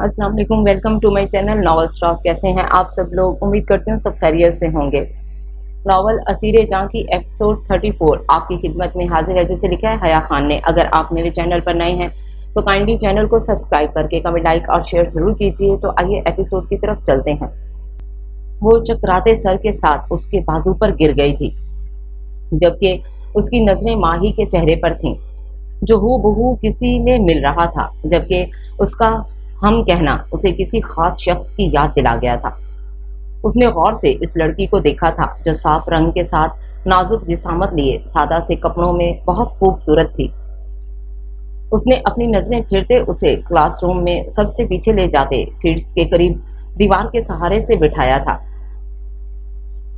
अस्सलाम वालेकुम, welcome to my channel novel stock. कैसे हैं आप सब लोग? उम्मीद करती हूँ सब खैरियत से होंगे। नॉवल असीरे जहाँ की एपिसोड 34 आपकी खिदमत में हाजिर है, जिसे लिखा है हया खान ने। अगर आप मेरे चैनल पर नए हैं तो काइंडली चैनल को सब्सक्राइब करके कमेंट, लाइक और शेयर जरूर कीजिए। तो आइए एपिसोड की तरफ चलते हैं। वो चकराते सर के साथ उसके बाजू पर गिर गई थी, जबकि उसकी नजरें माही के चेहरे पर थीं, जो हूबहू किसी में मिल रहा था, जबकि उसका हम कहना उसे किसी खास शख्स की याद दिला गया था। उसने गौर से इस लड़की को देखा था, जो साफ रंग के साथ नाजुक जिसामत लिए सादा से कपड़ों में बहुत खूबसूरत थी। उसने अपनी नजरें फिरते उसे क्लासरूम में सबसे पीछे ले जाते सीट्स के करीब दीवार के सहारे से बिठाया था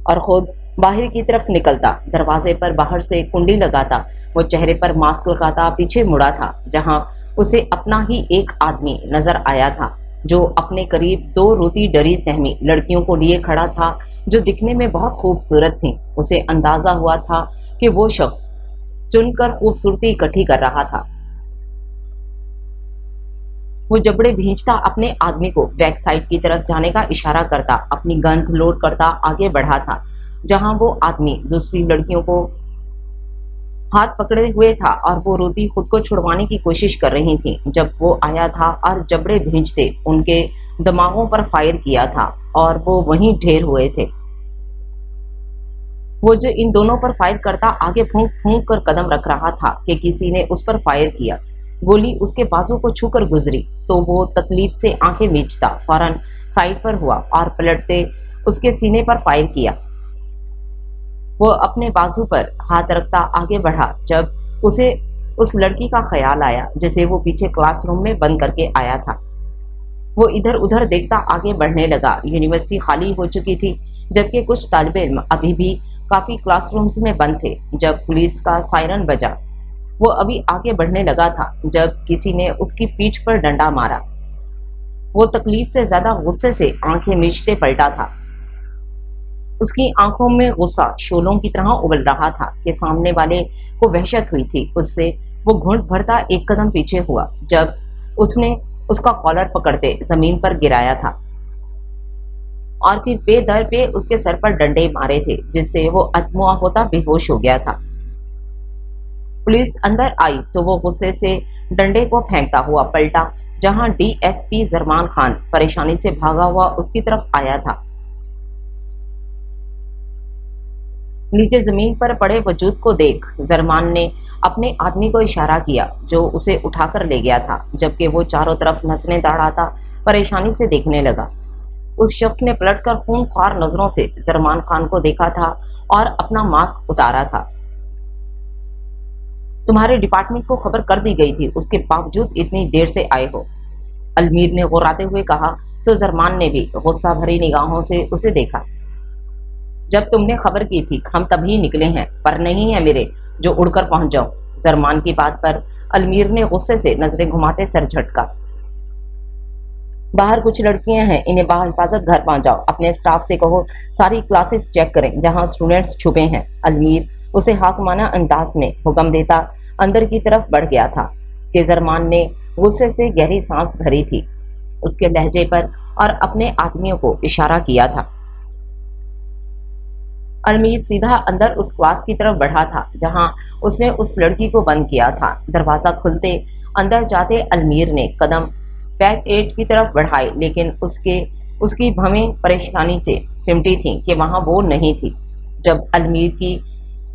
और खुद बाहर की तरफ निकलता। दरवाजे पर बाहर से कुंडी लगाता, वो चेहरे पर मास्क लगाता पीछे मुड़ा था, जहां उसे अपना ही एक आदमी नजर आया था, जो अपने करीब दो रोती डरी सहमी लड़कियों को लिए खड़ा था, जो दिखने में बहुत खूबसूरत थीं। उसे अंदाजा हुआ था कि वो शख्स चुनकर खूबसूरती इकट्ठी कर रहा था। वो जबड़े भींचता अपने आदमी को बैक साइड की तरफ जाने का इशारा करता, अपनी गन्स लोड करता आगे बढ़ा था, जहां वो आदमी दूसरी लड़कियों को हाथ पकड़े हुए था और वो रोती खुद को छुड़वाने की कोशिश कर रही थी। जब वो आया था और जबड़े भींचते उनके दिमागों पर फायर किया था और वो वहीं ढेर हुए थे। वो जो इन दोनों पर फायर करता आगे फूंक फूंक कर कदम रख रहा था कि किसी ने उस पर फायर किया। गोली उसके बाजू को छूकर गुजरी तो वो तकलीफ से आंखें मीचता फौरन साइड पर हुआ और पलटते उसके सीने पर फायर किया। वो अपने बाजू पर हाथ रखता आगे बढ़ा जब उसे उस लड़की का ख्याल आया, जिसे वो पीछे क्लासरूम में बंद करके आया था। वो इधर उधर देखता आगे बढ़ने लगा। यूनिवर्सिटी खाली हो चुकी थी, जबकि कुछ तालिबे इल्म अभी भी काफी क्लासरूम्स में बंद थे। जब पुलिस का सायरन बजा, वो अभी आगे बढ़ने लगा था जब किसी ने उसकी पीठ पर डंडा मारा। वो तकलीफ से ज्यादा गुस्से से आंखें मीचते पलटा था। उसकी आंखों में गुस्सा शोलों की तरह उबल रहा था कि सामने वाले को वहशत हुई थी। उससे वो घुंट भरता एक कदम पीछे हुआ जब उसने उसका कॉलर पकड़ते जमीन पर गिराया था और फिर पे दर पे उसके सर पर डंडे मारे थे, जिससे वो अधमुआ होता बेहोश हो गया था। पुलिस अंदर आई तो वो गुस्से से डंडे को फेंकता हुआ पलटा, जहां डीएसपी जरमान खान परेशानी से भागा हुआ उसकी तरफ आया था। नीचे जमीन पर पड़े वजूद को देख जरमान ने अपने आदमी को इशारा किया, जो उसे उठाकर ले गया था, जबकि वो चारों तरफ नजरें दौड़ाता परेशानी से देखने लगा। उस शख्स ने पलटकर खूंखार नजरों से जरमान खान को देखा था और अपना मास्क उतारा था। तुम्हारे डिपार्टमेंट को खबर कर दी गई थी, उसके बावजूद इतनी देर से आए हो, अलमीर ने गुर्राते हुए कहा। तो जरमान ने भी गुस्सा भरी निगाहों से उसे देखा। जब तुमने खबर की थी हम तभी निकले हैं, पर नहीं है मेरे जो उड़कर पहुंच जाओ। जरमान की बात पर अलमीर ने गुस्से से नजरें घुमाते सर झटका। बाहर कुछ लड़कियां हैं, इन्हें बाहिफाजत घर पहुंचाओ। अपने स्टाफ से कहो सारी क्लासेस चेक करें जहां स्टूडेंट्स छुपे हैं। अलमीर उसे हाकमाना अंदाज में हुक्म देता अंदर की तरफ बढ़ गया था कि जरमान ने गुस्से से गहरी सांस भरी थी। उसके लहजे पर और अपने आदमियों को इशारा किया था। अलमीर सीधा अंदर उस क्लास की तरफ बढ़ा था जहां उसने उस लड़की को बंद किया था। दरवाजा खुलते अंदर जाते अलमीर ने कदम बैक 8 की तरफ बढ़ाए, लेकिन उसकी भवें परेशानी से सिमटी थीं कि वहां वो नहीं थी। जब अलमीर की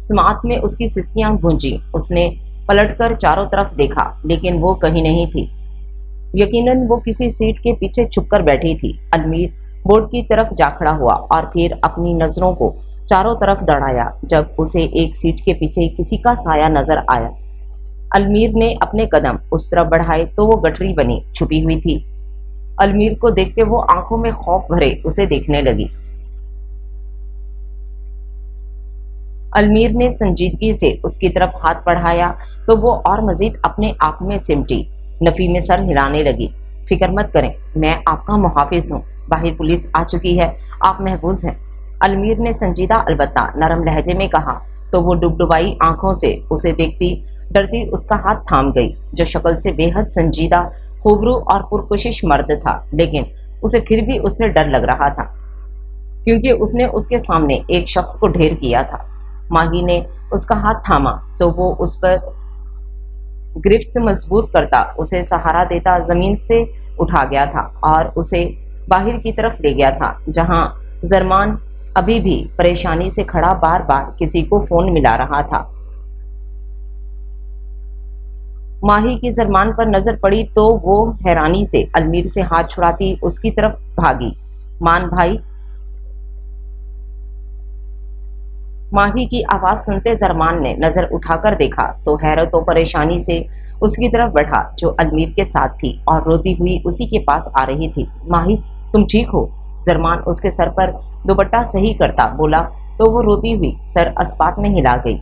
समात में उसकी सिसकियां गूंजी, उसने पलटकर चारों तरफ देखा, लेकिन वो कहीं नहीं थी। यकीनन वो किसी सीट के पीछे छुपकर बैठी थी। अलमीर बोर्ड की तरफ जा खड़ा हुआ और फिर अपनी नजरों को चारों तरफ दौड़ाया। जब उसे एक सीट के पीछे किसी का साया नजर आया, अलमीर ने अपने कदम उस तरफ बढ़ाए तो वो गठरी बनी छुपी हुई थी। अलमीर को देखते वो आंखों में खौफ भरे उसे देखने लगी। अलमीर ने संजीदगी से उसकी तरफ हाथ बढ़ाया तो वो और मजीद अपने आप में सिमटी नफी में सर हिलाने लगी। फिक्र मत करें, मैं आपका मुहाफिज हूँ। बाहर पुलिस आ चुकी है, आप महफूज हैं। अलमीर ने संजीदा अलबत्ता नरम लहजे में कहा तो वो डुबडुबाई आंखों से उसे देखती डरती उसका हाथ थाम गई, जो शक्ल से बेहद संजीदा खूबरू और पुरकोशिश मर्द था, लेकिन उसे फिर भी उससे डर लग रहा था, क्योंकि उसने उसके सामने एक शख्स को ढेर किया था। माही ने उसका हाथ थामा तो वो उस पर गिरफ्त मजबूत करता, उसे सहारा देता जमीन से उठा गया था और उसे बाहर की तरफ ले गया था, जहां जरमान अभी भी परेशानी से खड़ा बार बार किसी को फोन मिला रहा था। माही की जरमान पर नजर पड़ी तो वो हैरानी से अलमीर से हाथ छुड़ाती उसकी तरफ भागी। मान भाई। माही की आवाज सुनते जरमान ने नजर उठाकर देखा तो हैरत और परेशानी से उसकी तरफ बढ़ा, जो अलमीर के साथ थी और रोती हुई उसी के पास आ रही थी। माही, तुम ठीक हो? जरमान उसके सर पर दुपट्टा सही करता बोला तो वो रोती हुई सर अस्पात में हिला गई।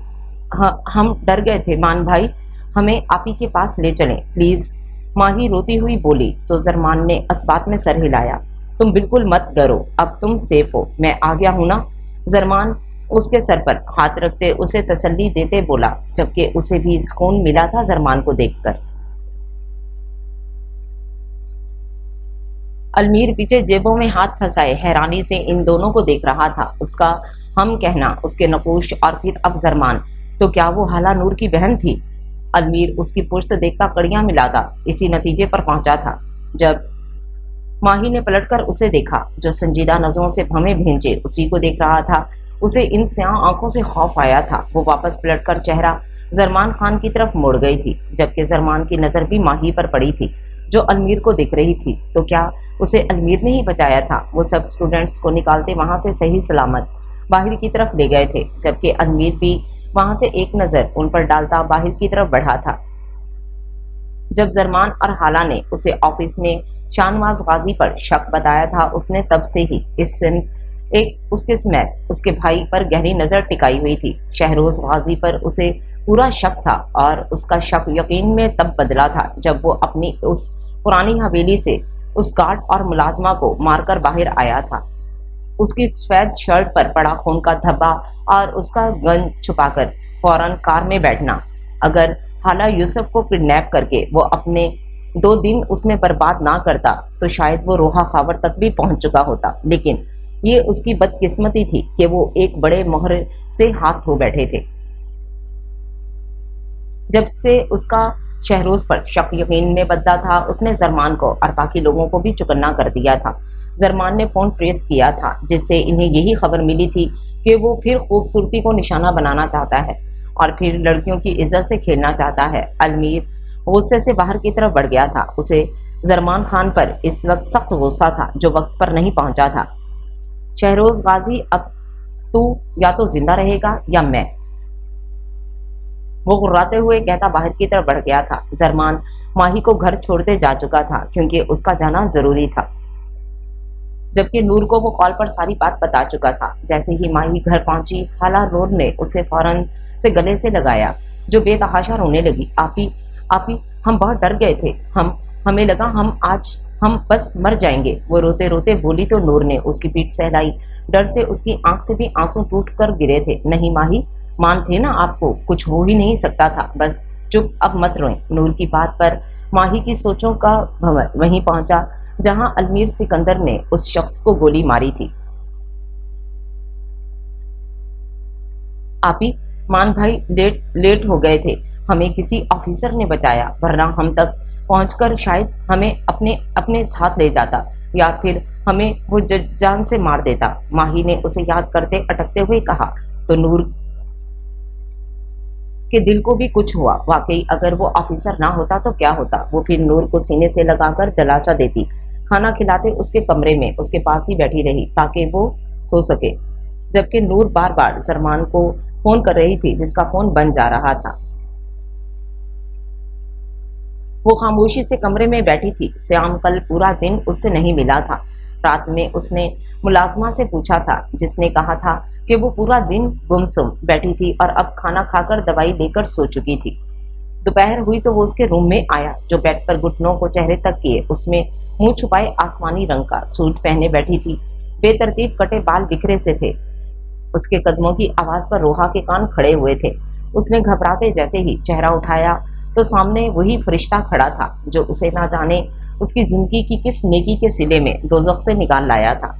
हम डर गए थे मान भाई, हमें आप ही के पास ले चलें प्लीज। माही रोती हुई बोली तो जरमान ने अस्पात में सर हिलाया। तुम बिल्कुल मत डरो, अब तुम सेफ हो, मैं आ गया हूं ना। जरमान उसके सर पर हाथ रखते उसे तसल्ली देते बोला, जबकि उसे भी सुकून मिला था जरमान को देखकर। अलमीर पीछे जेबों में हाथ फंसाए हैरानी से इन दोनों को देख रहा था। उसका हम कहना, उसके नकूश और फिर अब जरमान, तो क्या वो हाला नूर की बहन थी? अलमीर उसकी पुश्त देखता कड़ियां मिलाता इसी नतीजे पर पहुंचा था, जब माही ने पलटकर उसे देखा, जो संजीदा नजरों से भमे भेंचे उसी को देख रहा था। उसे इन स्याह आंखों से खौफ आया था। वो वापस पलटकर चेहरा जरमान खान की तरफ मुड़ गई थी, जबकि जरमान की नजर भी माही पर पड़ी थी, जो अलमीर को देख रही थी। तो क्या उसे अलमीर ने ही बचाया था? वो सब स्टूडेंट्स को निकालते वहां से सही सलामत बाहर की तरफ ले गए थे, जबकि अलमीर भी वहां से एक नजर उन पर डालता बाहर की तरफ बढ़ा था। जब जरमान और हाला ने उसे ऑफिस में शाहनवाज गाजी पर शक बताया था, उसने तब से ही उसके समेत उसके भाई पर गहरी नजर टिकाई हुई थी। शहरोज गाजी पर उसे पूरा शक था, और उसका शक यकीन में तब बदला था जब वो अपनी उस पुरानी हवेली से उस गार्ड और मुलाजमा को मारकर बाहर आया था। उसकी सफेद शर्ट पर पड़ा खून का धब्बा और उसका गन छुपाकर फौरन कार में बैठना। अगर हाला यूसुफ को किडनैप करके वो अपने 2 दिन उसमें बर्बाद ना करता तो शायद वो रोहा खावर तक भी पहुंच चुका होता, लेकिन ये उसकी बदकिस्मती थी कि वो एक बड़े मोहर से हाथ धो बैठे थे। जब से उसका शहरोज पर शक यकीन में बदला था, उसने जरमान को और बाकी लोगों को भी चुकन्ना कर दिया था। जरमान ने फोन ट्रेस किया था, जिससे इन्हें यही खबर मिली थी कि वो फिर खूबसूरती को निशाना बनाना चाहता है और फिर लड़कियों की इज्जत से खेलना चाहता है। अलमीर गुस्से से बाहर की तरफ बढ़ गया था। उसे जरमान खान पर इस वक्त सख्त गुस्सा था, जो वक्त पर नहीं पहुंचा था। शहरोज गाजी, अब तू या तो जिंदा रहेगा या मैं, वो गुर्राते हुए कहता बाहर की तरफ बढ़ गया था। जरमान माही को घर छोड़ते जा चुका था, क्योंकि उसका जाना जरूरी था, जबकि नूर को वो कॉल पर सारी बात बता चुका था। जैसे ही माही घर पहुंची, खाला नूर ने उसे फौरन से गले से लगाया, जो बेतहाशा रोने लगी। आपी हम बहुत डर गए थे, हमें लगा हम बस मर जाएंगे। वो रोते रोते बोली तो नूर ने उसकी पीठ सहलाई। डर से उसकी आंख से भी आंसू टूट कर गिरे थे। नहीं माही, मान थे ना आपको, कुछ हो ही नहीं सकता था, बस चुप, अब मत रोएं। नूर की बात पर माही की सोचों का भंवर वहीं पहुंचा जहां अलमीर सिकंदर ने उस शख्स को गोली मारी थी। आपी, मान भाई लेट हो गए थे, हमें किसी ऑफिसर ने बचाया, वरना हम तक पहुंचकर शायद हमें अपने साथ ले जाता, या फिर हमें वो जान से मार देता। माही ने उसे याद करते अटकते हुए कहा। तो नूर के दिल को भी कुछ हुआ। वाकई अगर वो ऑफिसर ना होता तो क्या होता। वो फिर नूर को सीने से लगाकर दिलासा देती, खाना खिलाते उसके कमरे में उसके पास ही बैठी रही ताकि वो सो सके, जबकि नूर बार बार जरमान को फोन कर रही थी, जिसका फोन बंद जा रहा था। वो खामोशी से कमरे में बैठी थी। श्याम कल पूरा दिन उससे नहीं मिला था। रात में उसने मुलाजमा से पूछा था, जिसने कहा था कि वो पूरा दिन गुमसुम बैठी थी और अब खाना खाकर दवाई लेकर सो चुकी थी। दोपहर हुई तो वो उसके रूम में आया, जो बेड पर घुटनों को चेहरे तक किए, उसमें मुंह छुपाए आसमानी रंग का सूट पहने बैठी थी। बेतरतीब कटे बाल बिखरे से थे। उसके कदमों की आवाज पर रोहा के कान खड़े हुए थे। उसने घबराते जैसे ही चेहरा उठाया तो सामने वही फरिश्ता खड़ा था, जो उसे ना जाने उसकी जिंदगी की किस नेकी के सिले में दोजख से निकाल लाया था।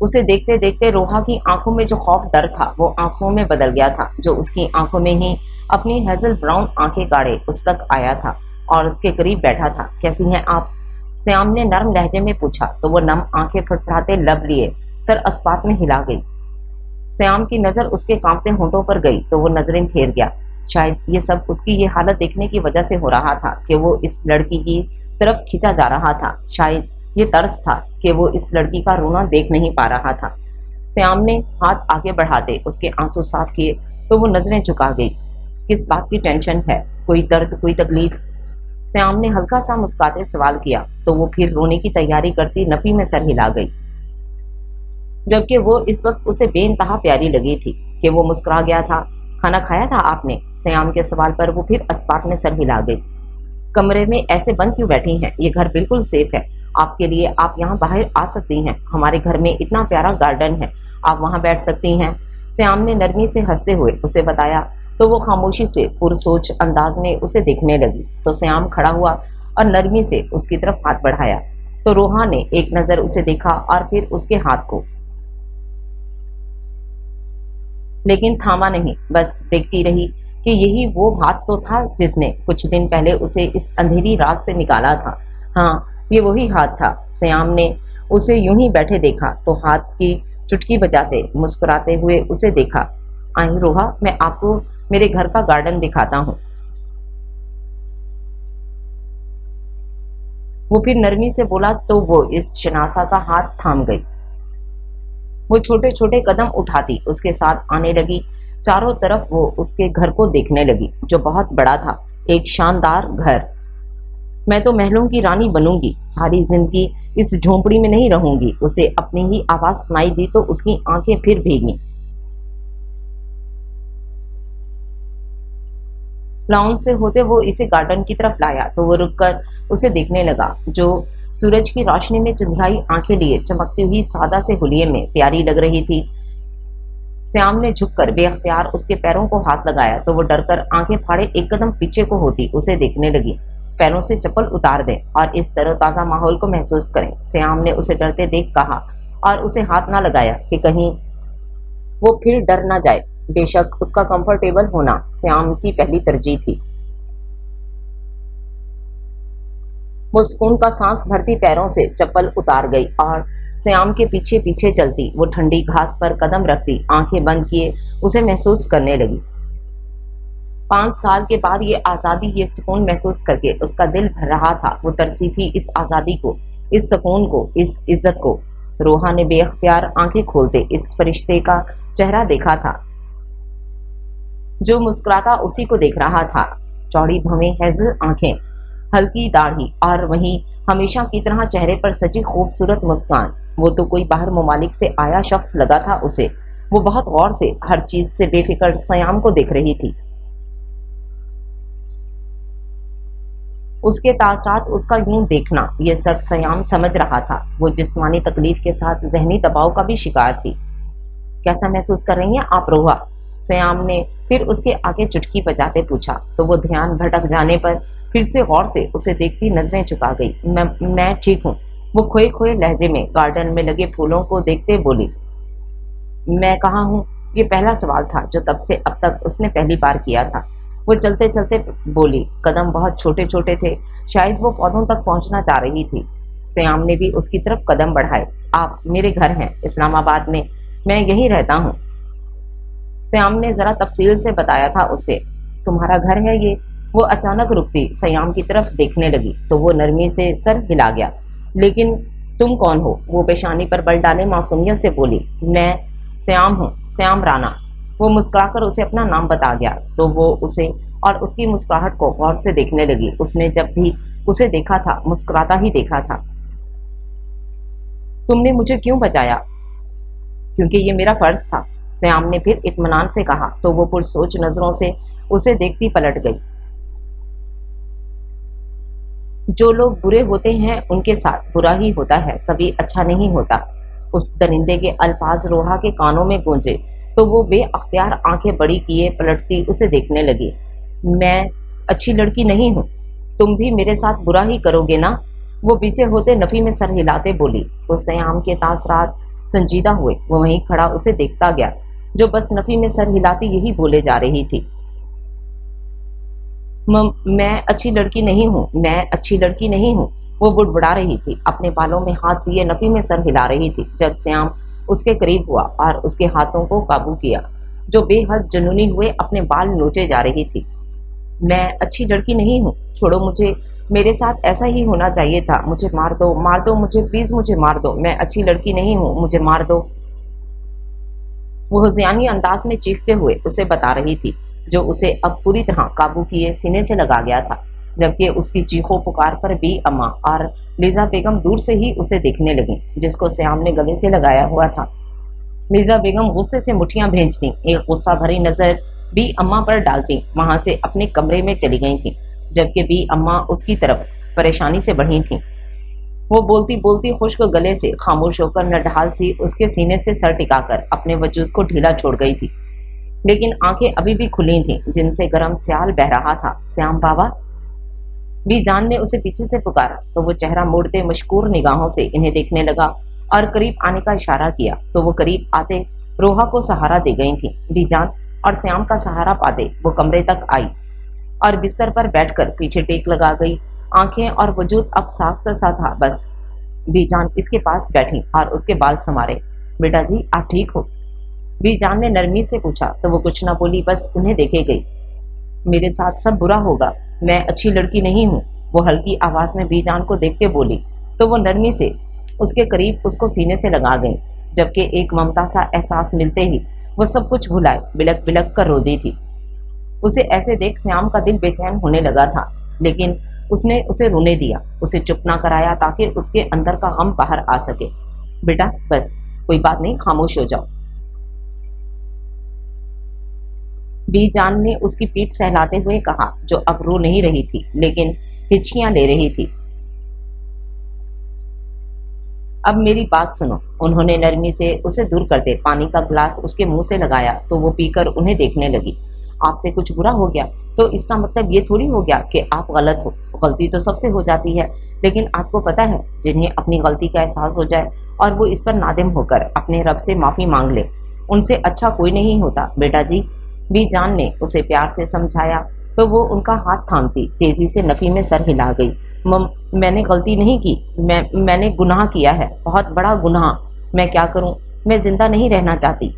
उसे देखते देखते रोहा की आंखों में जो खौफ डर था वो आंसुओं में बदल गया था, जो उसकी आंखों में ही अपनी हेजल ब्राउन आंखें गाड़े उस तक आया था और उसके करीब बैठा था। कैसी हैं आप? श्याम ने नरम लहजे में पूछा तो वो नम आंखें फटफड़ाते लब लिए सर अस्पात में हिला गई। श्याम की नजर उसके कांपते होंठों पर गई तो वो नजरें फेर गया। शायद ये सब उसकी ये हालत देखने की वजह से हो रहा था कि वो इस लड़की की तरफ खींचा जा रहा था। शायद ये तरस था कि वो इस लड़की का रोना देख नहीं पा रहा था। श्याम ने हाथ आगे बढ़ाते उसके आंसू साफ किए तो वो नजरें झुका गई। किस बात की टेंशन है? कोई दर्द, कोई तकलीफ? श्याम ने हल्का सा मुस्कुराते सवाल किया तो वो फिर रोने की तैयारी करती नफी में सर हिला गई, जबकि वो इस वक्त उसे बेइंतहा प्यारी लगी थी कि वो मुस्कुरा गया था। खाना खाया था आपने? श्याम के सवाल पर वो फिर अस्पात में सर हिला गई। कमरे में ऐसे बंद क्यों बैठी हैं? ये घर बिल्कुल सेफ है आपके लिए, आप यहाँ बाहर आ सकती हैं। हमारे घर में इतना प्यारा गार्डन है, आप वहाँ बैठ सकती हैं। श्याम ने नरमी से हंसते हुए उसे बताया तो वो खामोशी से पुरसोच अंदाज में उसे देखने लगी। तो श्याम खड़ा हुआ और नरमी से उसकी तरफ हाथ बढ़ाया तो रोहा ने एक नजर उसे देखा और फिर उसके हाथ को, लेकिन थामा नहीं, बस देखती रही कि यही वो हाथ तो था जिसने कुछ दिन पहले उसे इस अंधेरी रात से निकाला था। हाँ, ये वही हाथ था। श्याम ने उसे यूं ही बैठे देखा तो हाथ की चुटकी बजाते मुस्कुराते हुए उसे देखा। आई रोहा, मैं आपको मेरे घर का गार्डन दिखाता हूँ। वो फिर नरमी से बोला तो वो इस शनासा का हाथ थाम गई। वो छोटे छोटे कदम उठाती उसके साथ आने लगी। चारों तरफ वो उसके घर को देखने लगी जो बहुत बड़ा था, एक शानदार घर। मैं तो महलों की रानी बनूंगी, सारी जिंदगी इस झोंपड़ी में नहीं रहूंगी। उसे अपनी ही आवाज सुनाई दी तो उसकी आंखें फिर भीगी। लाउंज से होते वो इसे गार्डन की तरफ लाया तो वो रुककर उसे देखने लगा, जो सूरज की रोशनी में चुंधियाई आंखें लिए चमकती हुई सादा से हुलिये में प्यारी लग रही थी। श्याम ने झुककर बेअख्तियार उसके पैरों को हाथ लगाया तो वो डरकर आंखें फाड़े एक कदम पीछे को होती उसे देखने लगी। पैरों से चप्पल उतार दें और इस तरोताजा माहौल को महसूस करें, श्याम ने उसे डरते देख कहा और उसे हाथ ना लगाया कि कहीं वो फिर डर ना जाए। बेशक उसका कंफर्टेबल होना श्याम की पहली तरजीह थी। वो सुकून का सांस भरती पैरों से चप्पल उतार गई और श्याम के पीछे पीछे चलती वो ठंडी घास पर कदम रखती आंखें बंद किए उसे महसूस करने लगी। 5 साल के बाद ये आज़ादी, ये सुकून महसूस करके उसका दिल भर रहा था। वो तरसी थी इस आज़ादी को, इस सुकून को, इस इज्जत को। रोहा ने बेअख्तियार आंखें खोलते इस फरिश्ते का चेहरा देखा था जो मुस्कुराता उसी को देख रहा था। चौड़ी भवें हेजल आंखें, हल्की दाढ़ी और वहीं हमेशा की तरह चेहरे पर सजी खूबसूरत मुस्कान। वो तो कोई बाहर ममालिक से आया शख्स लगा था उसे। वो बहुत गौर से हर चीज से बेफिक्र श्याम को देख रही थी। उसके तासरात, उसका यूं देखना, ये सब श्याम समझ रहा था। वो जिस्मानी तकलीफ के साथ जहनी दबाव का भी शिकार थी। कैसा महसूस कर रही हैं आप रोहा? श्याम ने फिर उसके आगे चुटकी बजाते पूछा तो वो ध्यान भटक जाने पर फिर से गौर से उसे देखती नजरें झुका गई। मैं ठीक हूँ, वो खोए खोए लहजे में गार्डन में लगे फूलों को देखते बोली। मैं कहाँ हूँ? ये पहला सवाल था जो तब से अब तक उसने पहली बार किया था। वो चलते चलते बोली। कदम बहुत छोटे छोटे थे, शायद वो पौधों तक पहुंचना चाह रही थी। श्याम ने भी उसकी तरफ कदम बढ़ाए। आप मेरे घर हैं इस्लामाबाद में, मैं यहीं रहता हूँ। श्याम ने जरा तफसील से बताया था उसे। तुम्हारा घर है ये? वो अचानक रुकती श्याम की तरफ देखने लगी तो वो नरमी से सर हिला गया। लेकिन तुम कौन हो? वो पेशानी पर बल डाले मासूमियत से बोली। मैं श्याम हूँ, श्याम राणा। वो मुस्कुराकर उसे अपना नाम बता गया तो वो उसे और उसकी मुस्कुराहट को गौर से देखने लगी। उसने जब भी उसे देखा था मुस्कुराता ही देखा था। तुमने मुझे क्यों बचाया? क्योंकि ये मेरा फर्ज था, श्याम ने फिर इत्मीनान से कहा तो वो पुरसोच नजरों से उसे देखती पलट गई। जो लोग बुरे होते हैं उनके साथ बुरा ही होता है, कभी अच्छा नहीं होता। उस दरिंदे के अल्फाज रोहा के कानों में गूंजे तो वो बेअख्तियार आंखें बड़ी किए पलटती उसे देखने लगी। मैं अच्छी लड़की नहीं हूँ। तुम भी मेरे साथ बुरा ही करोगे ना? वो पीछे होते नफी में सर हिलाते बोली। तो सयाम के तासरात संजीदा हुए। वो वहीं खड़ा उसे देखता गया, जो बस नफी में सर हिलाती यही बोले जा रही थी। मैं अच्छी लड़की नहीं हूँ, मैं अच्छी लड़की नहीं हूँ, वो बुड़बुड़ा रही थी। अपने बालों में हाथ दिए नफी में सर हिला रही थी। जब श्याम उसके करीब हुआ और उसके हाथों को काबू किया, जो बेहद जुनूनी हुए अपने बाल नोचे जा रही थी। मैं अच्छी लड़की नहीं हूँ, छोड़ो मुझे, मेरे साथ ऐसा ही होना चाहिए था। मुझे मार दो मुझे, प्लीज मुझे मार दो। मैं अच्छी लड़की नहीं हूँ, मुझे मार दो। वो हज़ियानी अंदाज में चीखते हुए उसे बता रही थी, जो उसे अब पूरी तरह काबू किए सीने से लगा गया था। जबकि उसकी चीखों पुकार पर बी अम्मा और लीजा बेगम दूर से ही उसे देखने लगी, जिसको श्याम ने गले से लगाया हुआ था। लीजा बेगम गुस्से से मुठ्ठियां भेजती, एक गुस्सा भरी नजर बी अम्मा पर डालती वहां से अपने कमरे में चली गई थी, जबकि बी अम्मा उसकी तरफ परेशानी से बढ़ी थी। वो बोलती बोलती खुश्क गले से खामोश होकर नढाल सी उसके सीने से सर टिकाकर अपने वजूद को ढीला छोड़ गई थी, लेकिन आंखें अभी भी खुली थीं, जिनसे गर्म स्याल बह रहा था। श्याम बाबा, भी जान ने उसे पीछे से पुकारा, तो वो चेहरा मोड़ते मशकूर निगाहों से इन्हें देखने लगा और करीब आने का इशारा किया। तो वो करीब आते रोहा को सहारा दे गई थी। भी जान और श्याम का सहारा पाते वो कमरे तक आई और बिस्तर पर बैठकर पीछे टेक लगा गई। आंखें और वजूद अब साफ सा था। बस बीजान इसके पास बैठी और उसके बाल संवारे। बेटा जी, आप ठीक हो? बीजान ने नरमी से पूछा, तो वो कुछ न बोली, बस उन्हें देखे गई। मेरे साथ सब बुरा होगा, मैं अच्छी लड़की नहीं हूँ, वो हल्की आवाज में बीजान को देखते बोली। तो वो नरमी से उसके करीब उसको सीने से लगा गई, जबकि एक ममता सा एहसास मिलते ही वो सब कुछ भुलाए बिलक बिलक कर रो दी थी। उसे ऐसे देख श्याम का दिल बेचैन होने लगा था, लेकिन उसने उसे रोने दिया, उसे चुप ना कराया ताकि उसके अंदर का गम बाहर आ सके। बेटा बस, कोई बात नहीं, खामोश हो जाओ। बी जान ने उसकी पीठ सहलाते हुए कहा, जो अब रो नहीं रही थी लेकिन हिचकियां ले रही थी। अब मेरी बात सुनो। उन्होंने नरमी से उसे दूर करते पानी का गिलास उसके मुंह से लगाया, तो वो पीकर उन्हें देखने लगी। आपसे कुछ बुरा हो गया तो इसका मतलब ये थोड़ी हो गया कि आप गलत हो। गलती तो सबसे हो जाती है, लेकिन आपको पता है, जिन्हें अपनी गलती का एहसास हो जाए और वो इस पर नादिम होकर अपने रब से माफी मांग ले, उनसे अच्छा कोई नहीं होता। बेटा जी, बी जान ने उसे प्यार से समझाया, तो वो उनका हाथ थामती तेजी से नफी में सर हिला गई। मैंने गलती नहीं की, मैंने गुनाह किया है, बहुत बड़ा गुनाह। मैं क्या करूं, मैं जिंदा नहीं रहना चाहती।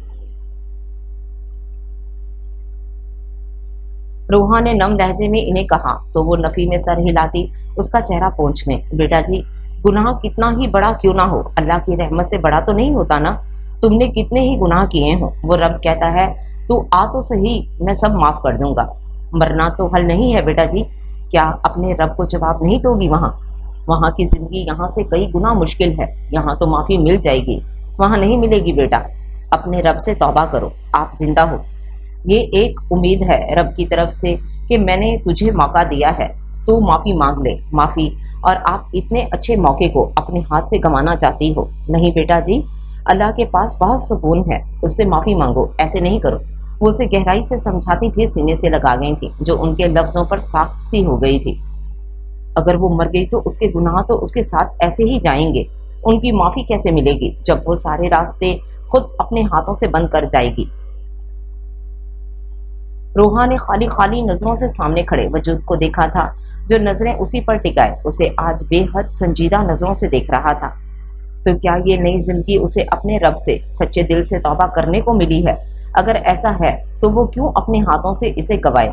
रोहा ने नम लहजे में इन्हें कहा, तो वो नफी में सर हिलाती उसका चेहरा पोंछ गई। बेटा जी, गुनाह कितना ही बड़ा क्यों ना हो, अल्लाह की रहमत से बड़ा तो नहीं होता ना। तुमने कितने ही गुनाह किए हो, वो रब कहता है तू आ तो सही, मैं सब माफ कर दूंगा। मरना तो हल नहीं है बेटा जी। क्या अपने रब को जवाब नहीं दोगी? वहाँ की जिंदगी यहाँ से कई गुना मुश्किल है। यहाँ तो माफी मिल जाएगी, वहाँ नहीं मिलेगी बेटा। अपने रब से तौबा करो, आप जिंदा हो। ये एक उम्मीद है रब की तरफ से कि मैंने तुझे मौका दिया है, तू माफी मांग ले। माफी, और आप इतने अच्छे मौके को अपने हाथ से गंवाना चाहती हो? नहीं बेटा जी, अल्लाह के पास बहुत सुकून है, उससे माफी मांगो, ऐसे नहीं करो। वो उसे गहराई से समझाती फिर सीने से लगा गई थी, जो उनके लफ्जों पर साख्त सी हो गई थी। अगर वो मर गई तो उसके गुनाह तो उसके साथ ऐसे ही जाएंगे। उनकी माफी कैसे मिलेगी जब वो सारे रास्ते खुद अपने हाथों से बंद कर जाएगी। रोहा ने खाली खाली नजरों से सामने खड़े वजूद को देखा था, जो नजरें उसी पर टिकाए उसे आज बेहद संजीदा नजरों से देख रहा था। तो क्या ये नई जिंदगी उसे अपने रब से सच्चे दिल से तौबा करने को मिली है? अगर ऐसा है तो वो क्यों अपने हाथों से इसे गवाए?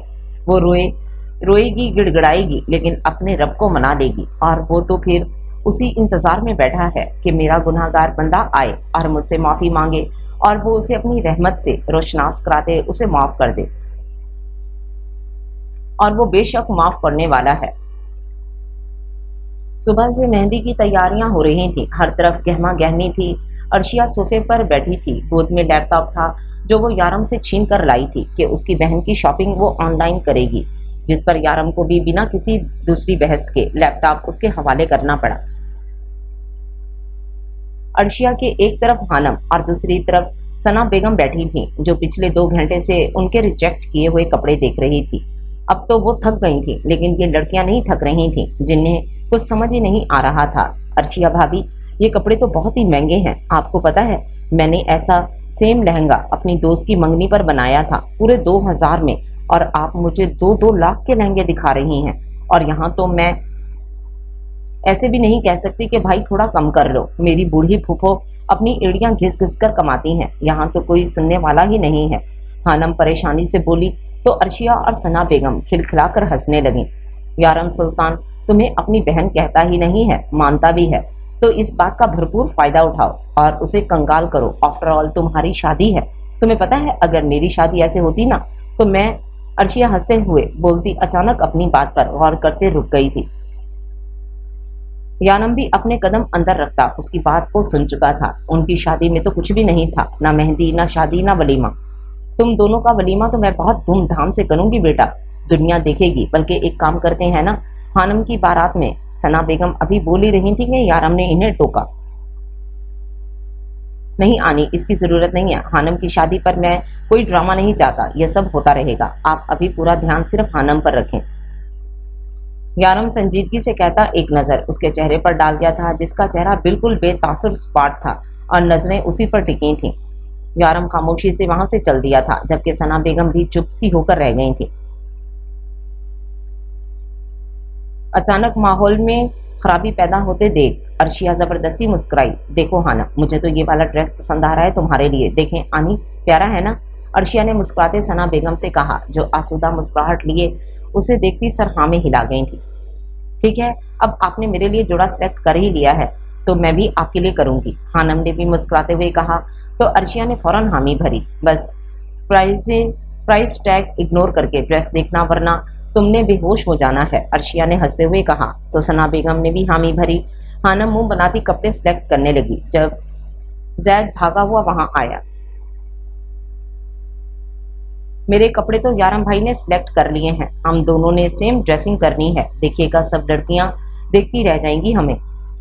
वो रोएगी, गिड़गिड़ाएगी, लेकिन अपने रब को मना लेगी। और वो तो फिर उसी इंतजार में बैठा है कि मेरा गुनाहगार बंदा आए और मुझसे माफी मांगे, और वो उसे अपनी रहमत से रोशनास कराते उसे माफ कर दे। और वो बेशक माफ करने वाला है। सुबह से मेहंदी की तैयारियां हो रही थी, हर तरफ गहमा गहमी थी। अर्शिया सोफे पर बैठी थी, गोद में लैपटॉप था जो वो यारम से छीन कर लाई थी कि उसकी बहन की शॉपिंग वो ऑनलाइन करेगी, जिस पर यारम को भी बिना किसी दूसरी बहस के लैपटॉप उसके हवाले करना पड़ा। अर्शिया के एक तरफ हानम और दूसरी तरफ सना बेगम बैठी थी, जो पिछले 2 घंटे से उनके रिजेक्ट किए हुए कपड़े देख रही थी। अब तो वो थक गई थी, लेकिन ये लड़कियां नहीं थक रही थीं, जिन्हें कुछ समझ ही नहीं आ रहा था। अर्शिया भाभी, ये कपड़े तो बहुत ही महंगे हैं, आपको पता है? मैंने ऐसा सेम लहंगा अपनी दोस्त की मंगनी पर बनाया था, पूरे 2000 में, और आप मुझे 2-2 लाख के लहंगे दिखा रही हैं। और यहाँ तो मैं ऐसे भी नहीं कह सकती कि भाई थोड़ा कम कर लो। मेरी बूढ़ी फूफो अपनी एड़ियां घिस घिस कर कमाती हैं, यहाँ तो कोई सुनने वाला ही नहीं है। हानम परेशानी से बोली तो अर्शिया और सना बेगम खिलखिलाकर हंसने लगी। यारम सुल्तान तुम्हें अपनी बहन कहता ही नहीं है, मानता भी है, तो इस बात का भरपूर फायदा उठाओ और उसे कंगाल करो। आफ्टर ऑल तुम्हारी शादी है। तुम्हें पता है, अगर मेरी शादी ऐसे होती ना तो मैं, अर्शिया हंसते हुए बोलती अचानक अपनी बात पर गौर करते रुक गई थी। यानम भी अपने कदम अंदर रखता उसकी बात को सुन चुका था। उनकी शादी में तो कुछ भी नहीं था, ना मेहंदी, ना शादी, ना वलीमा। तुम दोनों का वलीमा तो मैं बहुत धूमधाम से करूंगी बेटा, दुनिया देखेगी। बल्कि एक काम करते हैं ना, हानम की बारात में। सना बेगम अभी बोली रही थी कि यारम ने इन्हें टोका। नहीं आनी, इसकी जरूरत नहीं है। हानम की शादी पर मैं कोई ड्रामा नहीं चाहता, यह सब होता रहेगा। आप अभी पूरा ध्यान सिर्फ हानम पर रखें। यारम संजीदगी से कहता एक नजर उसके चेहरे पर डाल दिया था, जिसका चेहरा बिल्कुल बेतासुर स्पॉट था और नजरें उसी पर टिकी थीं। यारम खामोशी से वहां से चल दिया था, जबकि सना बेगम भी चुप सी होकर रह गई थी। अचानक माहौल में खराबी पैदा होते देख अर्शिया जबरदस्ती मुस्कुराई। देखो हाना, मुझे तो ये वाला ड्रेस पसंद आ रहा है तुम्हारे लिए। देखें आनी, प्यारा है ना? अर्शिया ने मुस्कुराते सना बेगम से कहा, जो आसूदा मुस्कुराहट लिए उसे देखती सर हाँ में हिला गई थी। ठीक है, अब आपने मेरे लिए जोड़ा सिलेक्ट कर ही लिया है तो मैं भी आपके लिए करूंगी। हानम ने भी मुस्कुराते हुए कहा। तो अर्शिया ने फौरन हामी भरी। बस प्राइस टैग इग्नोर करके ड्रेस देखना, वरना तुमने बेहोश हो जाना है, अर्शिया ने हंसते हुए कहा। तो सना बेगम ने भी हामी भरी। हानम मुंह बनाती कपड़े सिलेक्ट करने लगी जब जैद भागा हुआ वहां आया। मेरे कपड़े तो यारम भाई ने सिलेक्ट कर लिए हैं, हम दोनों ने सेम ड्रेसिंग करनी है, देखिएगा सब लड़कियां देखती रह जाएंगी हमें।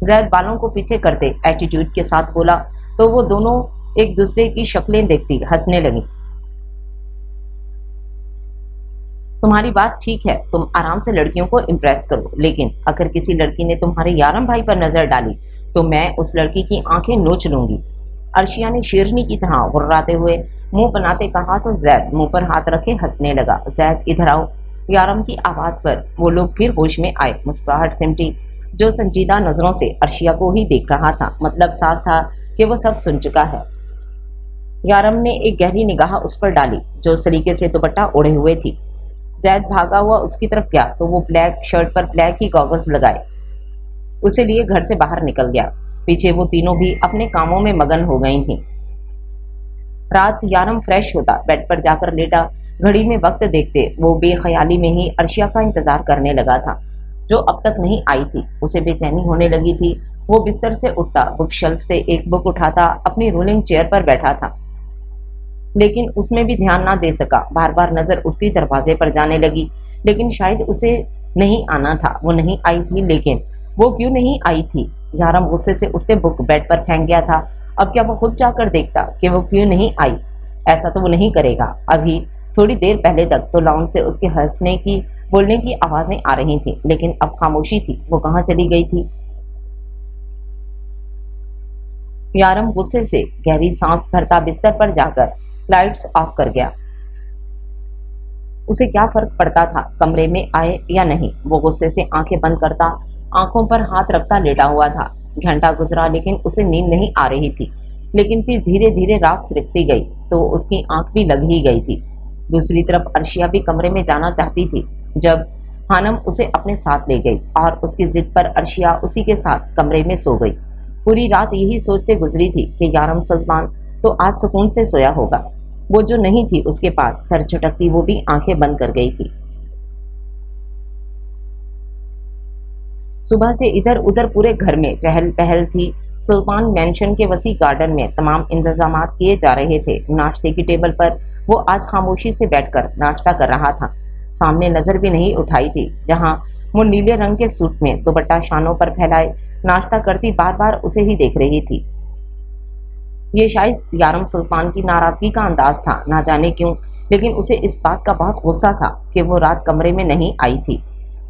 जैद बालों को पीछे करते एटीट्यूड के साथ बोला। तो वो दोनों एक दूसरे की शक्लें देखती हंसने लगी। तुम्हारी बात ठीक है, तुम आराम से लड़कियों को इम्प्रेस करो, लेकिन अगर किसी लड़की ने तुम्हारे यारम भाई पर नजर डाली तो मैं उस लड़की की आंखें नोच लूंगी। अर्शिया ने शेरनी की तरह गुर्राते हुए मुंह बनाते कहा। तो जैद मुंह पर हाथ रखे हंसने लगा। जैद इधर आओ। यारम की आवाज पर वो लोग फिर होश में आए। मुस्कुराहट सिमटी, जो संजीदा नजरों से अर्शिया को ही देख रहा था, मतलब साफ था कि वो सब सुन चुका है। यारम ने एक गहरी निगाह उस पर डाली जो सलीके से दुपट्टा ओढ़े हुए थी। जैद भागा हुआ उसकी तरफ गया तो वो ब्लैक शर्ट पर ब्लैक ही गॉगल्स लगाए उसे लिए घर से बाहर निकल गया। पीछे वो तीनों भी अपने कामों में मगन हो गई थीं। रात यारम फ्रेश होता बेड पर जाकर लेटा। घड़ी में वक्त देखते वो बेख्याली में ही अर्शिया का इंतजार करने लगा था, जो अब तक नहीं आई थी। उसे बेचैनी होने लगी थी। वो बिस्तर से उठता, बुक शेल्फ से एक बुक उठाता, अपनी रोलिंग चेयर पर बैठा था, लेकिन उसमें भी ध्यान ना दे सका। बार बार नजर उठती दरवाजे पर जाने लगी, लेकिन शायद उसे नहीं आना था। वो नहीं आई थी, लेकिन वो क्यों नहीं आई थी? यारम गुस्से से उठते बुक बेड पर फेंक गया था। अब क्या वो खुद जाकर देखता कि वो क्यों नहीं आई? ऐसा तो वो नहीं करेगा। अभी थोड़ी देर पहले तक तो लाउंज से उसके हंसने की, बोलने की आवाजें आ रही थी, लेकिन अब खामोशी थी। वो कहाँ चली गई थी? यारम गुस्से से गहरी सांस भरता बिस्तर पर जाकर लाइट्स ऑफ कर गया। उसे क्या फर्क पड़ता था कमरे में आए या नहीं? वो गुस्से से आंखें बंद करता, आंखों पर हाथ रखता लेटा हुआ था। घंटा गुजरा, लेकिन उसे नींद नहीं आ रही थी। लेकिन फिर धीरे धीरे रात सिरकती गई तो उसकी आंख भी लग ही गई थी। दूसरी तरफ अर्शिया भी कमरे में जाना चाहती थी, जब हानम उसे अपने साथ ले गई और उसकी जिद पर अर्शिया उसी के साथ कमरे में सो गई। पूरी रात यही सोचते गुजरी थी कि यारम सुल्तान तो आज सुकून से सोया होगा। वो जो नहीं थी उसके पास, सर झटकती वो भी आंखें बंद कर गई थी। सुबह से इधर उधर पूरे घर में चहल पहल थी। सुल्तान मैंशन के वसी गार्डन में तमाम इंतजामात किए जा रहे थे। नाश्ते की टेबल पर वो आज खामोशी से बैठकर नाश्ता कर रहा था। सामने नजर भी नहीं उठाई थी, जहां वो नीले रंग के सूट में दुपट्टा शानों पर फैलाए नाश्ता करती बार बार उसे ही देख रही थी। ये शायद यारम सुल्तान की नाराजगी का अंदाज था। ना जाने क्यों لیکن اسے اس بات کا بہت غصہ تھا کہ وہ رات کمرے میں نہیں آئی تھی۔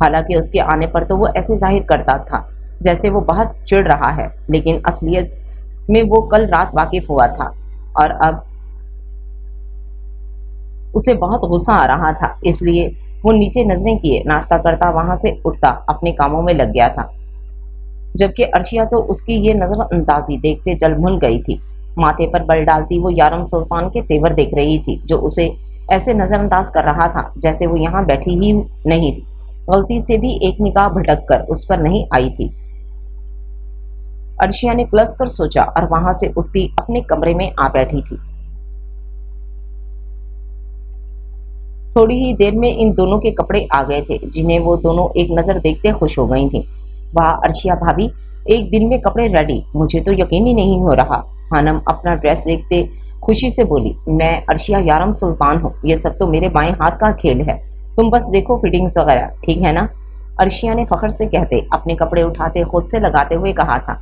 حالانکہ اس کے آنے پر تو وہ ایسے ظاہر کرتا تھا جیسے وہ بہت چڑ رہا ہے، لیکن اصلیت میں وہ کل رات واقف ہوا تھا اور اب اسے بہت غصہ آ رہا تھا۔ اس لیے وہ نیچے نظریں کیے ناشتہ کرتا وہاں سے اٹھتا اپنے کاموں میں لگ گیا تھا، جبکہ عرشیہ تو اس کی یہ نظر اندازی دیکھتے جل بھن گئی تھی۔ ماتھے پر بل ڈالتی وہ یارم سلطان کے تیور دیکھ رہی تھی جو اسے ایسے نظر انداز کر رہا تھا جیسے وہ یہاں بیٹھی ہی نہیں تھی، غلطی سے بھی ایک نگاہ بھٹک کر اس پر نہیں آئی تھی۔ عرشیہ نے کلس کر سوچا اور وہاں سے اٹھتی اپنے کمرے میں آ بیٹھی تھی۔ تھوڑی ہی دیر میں ان دونوں کے کپڑے آ گئے تھے جنہیں وہ دونوں ایک نظر دیکھتے خوش ہو گئی تھیں۔ واہ عرشیہ بھابھی، ایک دن میں کپڑے ریڈی، مجھے تو یقین ہی نہیں ہو رہا۔ خانم اپنا ڈریس دیکھتے خوشی سے بولی، میں عرشیہ یارم سلطان ہوں، یہ سب تو میرے بائیں ہاتھ کا کھیل ہے، تم بس دیکھو فٹنگز وغیرہ ٹھیک ہے نا؟ عرشیہ نے فخر سے کہتے اپنے کپڑے اٹھاتے خود سے لگاتے ہوئے کہا تھا۔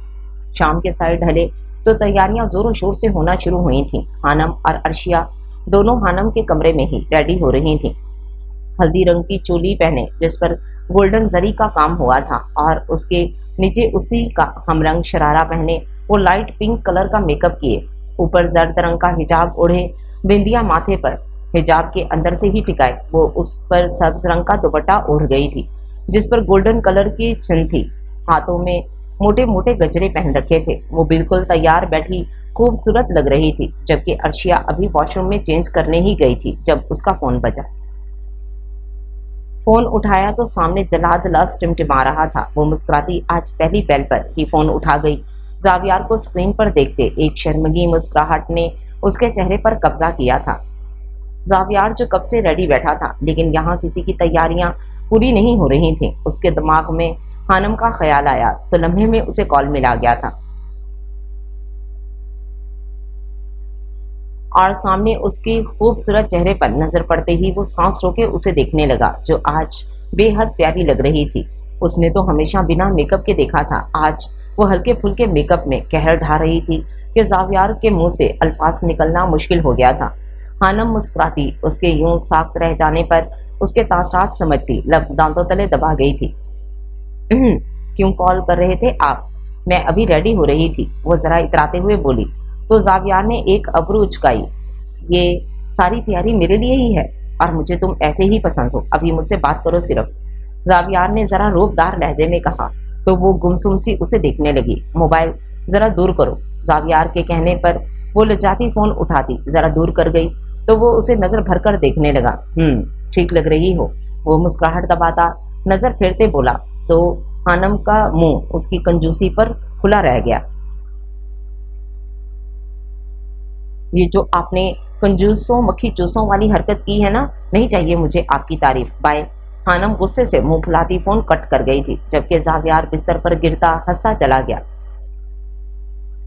شام کے سائے ڈھلے تو تیاریاں زور و شور سے ہونا شروع ہوئی تھیں۔ خانم اور عرشیہ دونوں خانم کے کمرے میں ہی ریڈی ہو رہی تھیں۔ ہلدی رنگ کی چولی پہنے جس پر گولڈن زری کا کام ہوا تھا اور اس کے نیچے اسی کا ہم رنگ شرارہ پہنے وہ لائٹ پنک کلر کا میک اپ کیے، اوپر زرد رنگ کا حجاب اوڑھے، بندیا ماتھے پر حجاب کے اندر سے ہی ٹکائے، وہ اس پر سبز رنگ کا دوپٹہ اوڑھ گئی تھی جس پر گولڈن کلر کی چھن تھی، ہاتھوں میں موٹے موٹے گجرے پہن رکھے تھے۔ وہ بالکل تیار بیٹھی خوبصورت لگ رہی تھی، جبکہ عرشیہ ابھی واش روم میں چینج کرنے ہی گئی تھی جب اس کا فون بجا۔ فون اٹھایا تو سامنے جلاد لفظ ٹمٹما رہا تھا۔ وہ مسکراتی آج پہلی بیل پر ہی فون اٹھا گئی۔ زاویار کو اسکرین پر دیکھتے ایک شرمگی مسکراہٹ نے اس کے چہرے پر قبضہ کیا تھا۔ زاویار جو کب سے ریڈی بیٹھا تھا لیکن یہاں کسی کی تیاریاں پوری نہیں ہو رہی تھیں، اس کے دماغ میں خانم کا خیال آیا تو لمحے میں اسے کال ملا گیا تھا اور سامنے اس کے خوبصورت چہرے پر نظر پڑتے ہی وہ سانس روکے اسے دیکھنے لگا جو آج بے حد پیاری لگ رہی تھی۔ اس نے تو ہمیشہ بنا میک اپ کے دیکھا تھا، آج وہ ہلکے پھلکے میک اپ میں قہر ڈھا رہی تھی کہ زاویار کے منہ سے الفاظ نکلنا مشکل ہو گیا تھا۔ خانم مسکراتی اس کے یوں ساکت رہ جانے پر اس کے تاثرات سمجھتی لب دانتوں تلے دبا گئی تھی۔ کیوں کال کر رہے تھے آپ؟ میں ابھی ریڈی ہو رہی تھی، وہ ذرا اتراتے ہوئے بولی تو زاویار نے ایک ابرو اچکائی۔ یہ ساری تیاری میرے لیے ہی ہے اور مجھے تم ایسے ہی پسند ہو، ابھی مجھ سے بات کرو صرف، زاویار نے ذرا روبدار لہجے میں کہا تو وہ گمسم سی اسے دیکھنے لگی۔ موبائل ذرا دور کرو، زاویار کے کہنے پر وہ لجاتی فون اٹھاتی ذرا دور کر گئی تو وہ اسے نظر بھر کر دیکھنے لگا۔ ٹھیک لگ رہی ہو، وہ مسکراہٹ دباتا نظر پھیرتے بولا تو خانم کا منہ اس کی کنجوسی پر کھلا رہ گیا۔ یہ جو آپ نے کنجوسوں مکھی چوسوں والی حرکت کی ہے نا، نہیں چاہیے مجھے آپ کی تعریف، بائے۔ خانم غصے سے منہ پھلاتی فون کٹ کر گئی تھی جبکہ زاویار بستر پر گرتا ہنستا چلا گیا۔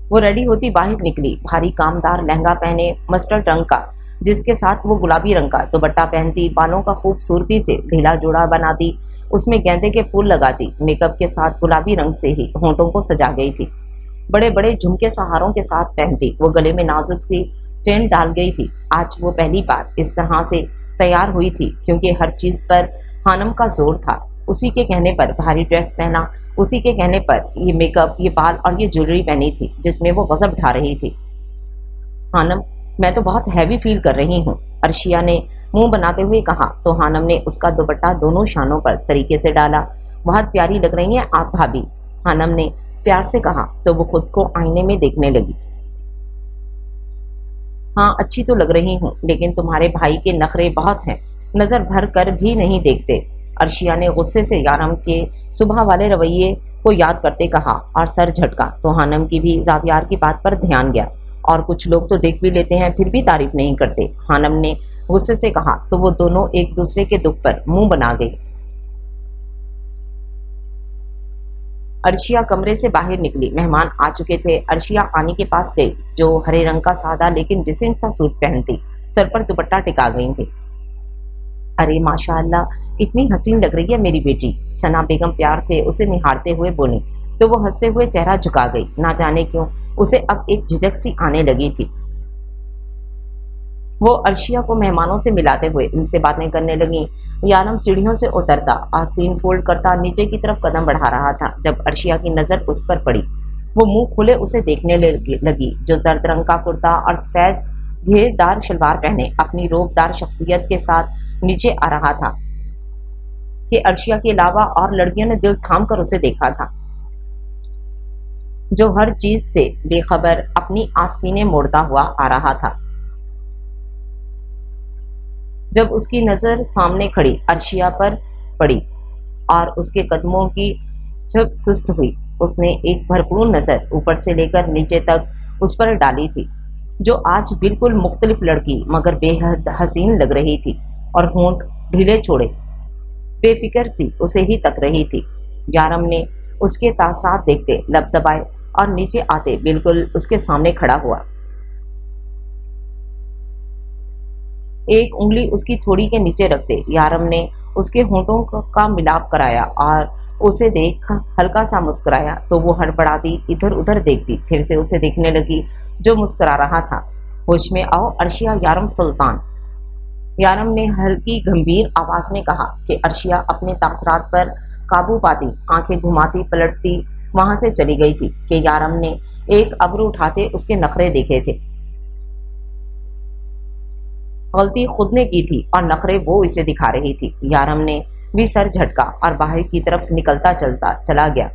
وہ ریڈی ہوتی باہر نکلی، بھاری کامدار لہنگا پہنے مسٹرڈ رنگ کا جس کے ساتھ وہ گلابی رنگ کا دوپٹہ پہنتی، بالوں کا خوبصورتی سے ڈھیلا جوڑا بناتی، اس میں گیندے کے پھول لگاتی، میک اپ کے ساتھ گلابی رنگ سے ہی ہونٹوں کو سجا گئی تھی، بڑے بڑے جھمکے سہاروں کے ساتھ پہنتی، وہ گلے میں نازک سی چین ڈال گئی تھی۔ آج وہ پہلی بار اس طرح سے تیار ہوئی تھی کیونکہ ہر چیز پر خانم کا زور تھا، اسی کے کہنے پر بھاری ڈریس پہنا، اسی کے کہنے پر یہ میک اپ، یہ بال اور یہ جویلری پہنی تھی جس میں وہ غضب ڈھا رہی تھی۔ خانم میں تو بہت ہیوی فیل کر رہی ہوں، عرشیہ نے منہ بناتے ہوئے کہا تو خانم نے اس کا دوپٹہ دونوں شانوں پر طریقے سے ڈالا۔ بہت پیاری لگ رہی ہیں آپ بھابھی، خانم نے پیار سے کہا تو وہ خود کو آئینے میں دیکھنے لگی۔ ہاں اچھی تو لگ رہی ہوں لیکن تمہارے بھائی کے نخرے بہت ہیں، نظر بھر کر بھی نہیں دیکھتے، عرشیہ نے غصے سے یارم کے صبح والے رویے کو یاد کرتے کہا اور سر جھٹکا تو خانم کی بھی زاویار کی بات پر دھیان گیا۔ اور کچھ لوگ تو دیکھ بھی لیتے ہیں پھر بھی تعریف نہیں کرتے، خانم نے غصے سے کہا تو وہ دونوں ایک دوسرے کے دکھ پر منہ بنا گئی۔ عرشیہ کمرے سے باہر نکلی، مہمان آ چکے تھے۔ عرشیہ آنی کے پاس گئی جو ہرے رنگ کا سادہ لیکن ڈیسنٹ سا سوٹ پہنتی، سر پر دوپٹہ ٹکا گئی تھی۔ ارے ماشاء اللہ اتنی حسین لگ رہی ہے میری بیٹی، ثنا بیگم پیار سے اسے نہارتے ہوئے بولی تو وہ ہنستے ہوئے چہرہ جھکا گئی۔ نہ جانے کیوں اسے اب ایک جھجک سی آنے لگی تھی۔ वो अर्शिया को मेहमानों से मिलाते हुए उनसे बातें करने लगी। यारम सीढ़ियों से उतरता, आस्तीन फोल्ड करता नीचे की तरफ कदम बढ़ा रहा था जब अर्शिया की नजर उस पर पड़ी। वो मुंह खुले उसे देखने लगी, जो जर्द रंग का कुर्ता और सफेद घेरदार शलवार पहने अपनी रोबदार शख्सियत के साथ नीचे आ रहा था कि अर्शिया के अलावा और लड़कियों ने दिल थाम कर उसे देखा था, जो हर चीज से बेखबर अपनी आस्तीनें मोड़ता हुआ आ रहा था। जब उसकी नजर सामने खड़ी अर्शिया पर पड़ी और उसके कदमों की जब सुस्त हुई, उसने एक भरपूर नजर ऊपर से लेकर नीचे तक उस पर डाली थी, जो आज बिल्कुल मुख्तलिफ लड़की मगर बेहद हसीन लग रही थी और होंठ ढीले छोड़े बेफिक्र सी उसे ही तक रही थी। यारम ने उसके तासरात देखते लब दबाए और नीचे आते बिल्कुल उसके सामने खड़ा हुआ। एक उंगली उसकी थोड़ी के नीचे रखते यारम ने उसके होंठों का मिलाप कराया और उसे देख हल्का सा मुस्कुराया तो वो हड़बड़ाती इधर उधर देखती, फिर से उसे देखने लगी जो मुस्कुरा रहा था। होश में आओ अर्शिया यारम सुल्तान, यारम ने हल्की गंभीर आवाज में कहा कि अर्शिया अपने तासरात पर काबू पाती आंखें घुमाती पलटती वहां से चली गई थी कि यारम ने एक अब्रू उठाते उसके नखरे देखे थे। गलती खुद ने की थी और नखरे वो इसे दिखा रही थी। यारम ने भी सर झटका और बाहर की तरफ निकलता चला गया।